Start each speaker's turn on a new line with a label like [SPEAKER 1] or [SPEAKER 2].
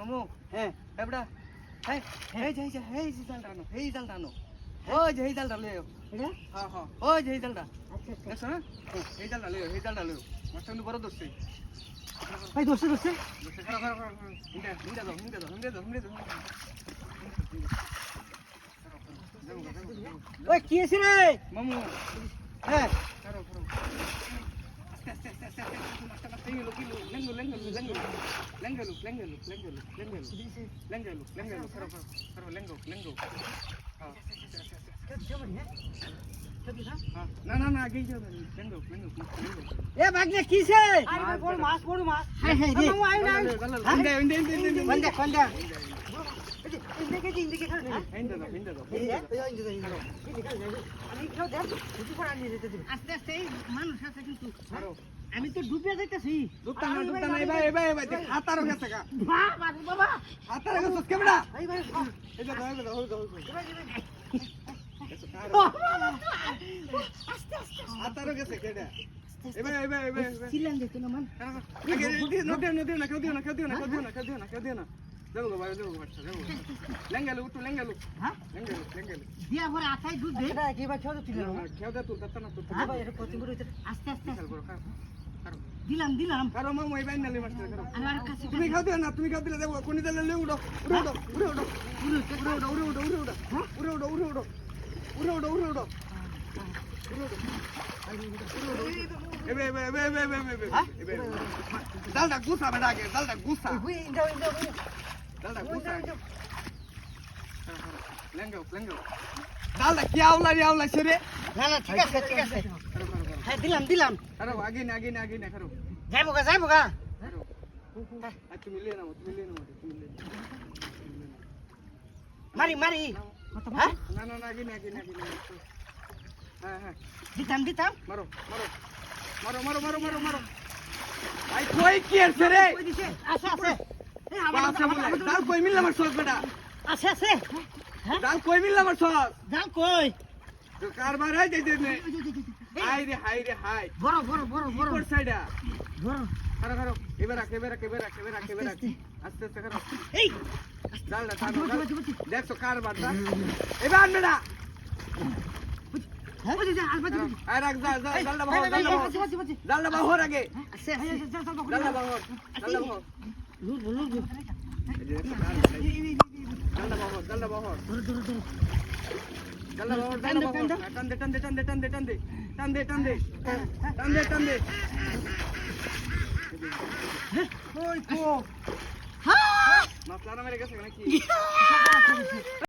[SPEAKER 1] মামু
[SPEAKER 2] হ্যাঁ
[SPEAKER 1] এবড়া এই এই জাল টানো ওই যে এই জালটা লইও
[SPEAKER 2] এটা
[SPEAKER 1] হ্যাঁ হ্যাঁ ওই যে এই জালটা
[SPEAKER 2] আচ্ছা আচ্ছা
[SPEAKER 1] দেখছ না এই জালটা লইও মাছটা কিন্তু বড় ধরছে
[SPEAKER 2] ভাই দোস্ত দোস্ত ওই কি আছে রে
[SPEAKER 1] মামু
[SPEAKER 2] হ্যাঁ এ বাগনে কিছে আরে ভাই বড় মাছ হাই হাই রে মামু আইনা কোনটা কোনটা ইন্ডিকে ইন্ডিকে খাও আমি খাও দেখ কিছু করে আনি দিতে দিবি আস্তে আস্তে মানুষ আছে কিন্তু আমি তো ডুবে যাইতাছি
[SPEAKER 1] ডুবতা না এবাই হাতারও গেছে গা
[SPEAKER 2] বাবা
[SPEAKER 1] হাতারও গেছে কেমড়া
[SPEAKER 2] ভাই ভাই
[SPEAKER 1] এই যে হাতারও গেছে কেডা এবাই
[SPEAKER 2] চিল্লান দিত না মান
[SPEAKER 1] নদী না কেউ দিও না যাবো ভাই যাবো লেঙ্গালু
[SPEAKER 2] হ্যাঁ
[SPEAKER 1] লেঙ্গালু
[SPEAKER 2] দিয়া পরে আছাই দুধ দে এটা কি ভাই খাও দিল
[SPEAKER 1] খেও দে তুই তত না তুই
[SPEAKER 2] ভাই এটা কত বড় আস্তে আস্তে
[SPEAKER 1] কারো
[SPEAKER 2] দিলাম
[SPEAKER 1] কারো মামু এই বাইন নালি মাস্টার কারো
[SPEAKER 2] আর কাছে
[SPEAKER 1] তুমি খাও দিও না তুমি খাও দিলে যাবো কোনি দিলে লে উড়ো ডালটা গুছা বেটা আগে ডালটা গুছা লেঙ্গাও ডালটা কি আওলা ছেড়ে
[SPEAKER 2] না না ঠিক আছে হ্যাঁ দিলাম
[SPEAKER 1] কারো আগে না কারো
[SPEAKER 2] যাইবো গা
[SPEAKER 1] কারো তুমি লে না
[SPEAKER 2] মারি হ্যাঁ
[SPEAKER 1] না আগে না হ্যাঁ
[SPEAKER 2] দিতাম
[SPEAKER 1] মারো আই কই কি আছে রে
[SPEAKER 2] কই দিছে আছে এই
[SPEAKER 1] ডাল কই মিললা আমার সস বেটা
[SPEAKER 2] আছে হ্যাঁ
[SPEAKER 1] ডাল কই মিললা আমার সস
[SPEAKER 2] যাও কই
[SPEAKER 1] তো কারবার হাই যাইতে নে হাই রে
[SPEAKER 2] বড়
[SPEAKER 1] কোন সাইডা
[SPEAKER 2] বড়
[SPEAKER 1] খারো এবার রাখ আস্তে খারো
[SPEAKER 2] এই
[SPEAKER 1] ডালটা টানো দেখছো কারবারটা এবার মেডা
[SPEAKER 2] হ্যাঁ বুঝি যা আলবা দিবি
[SPEAKER 1] আই রাখ ডালটা বাহর আগে
[SPEAKER 2] আছে
[SPEAKER 1] ডালটা বাহর
[SPEAKER 2] লুর
[SPEAKER 1] ডালটা বাহর টান দে ওই কো মাছলা মেরে গেছে নাকি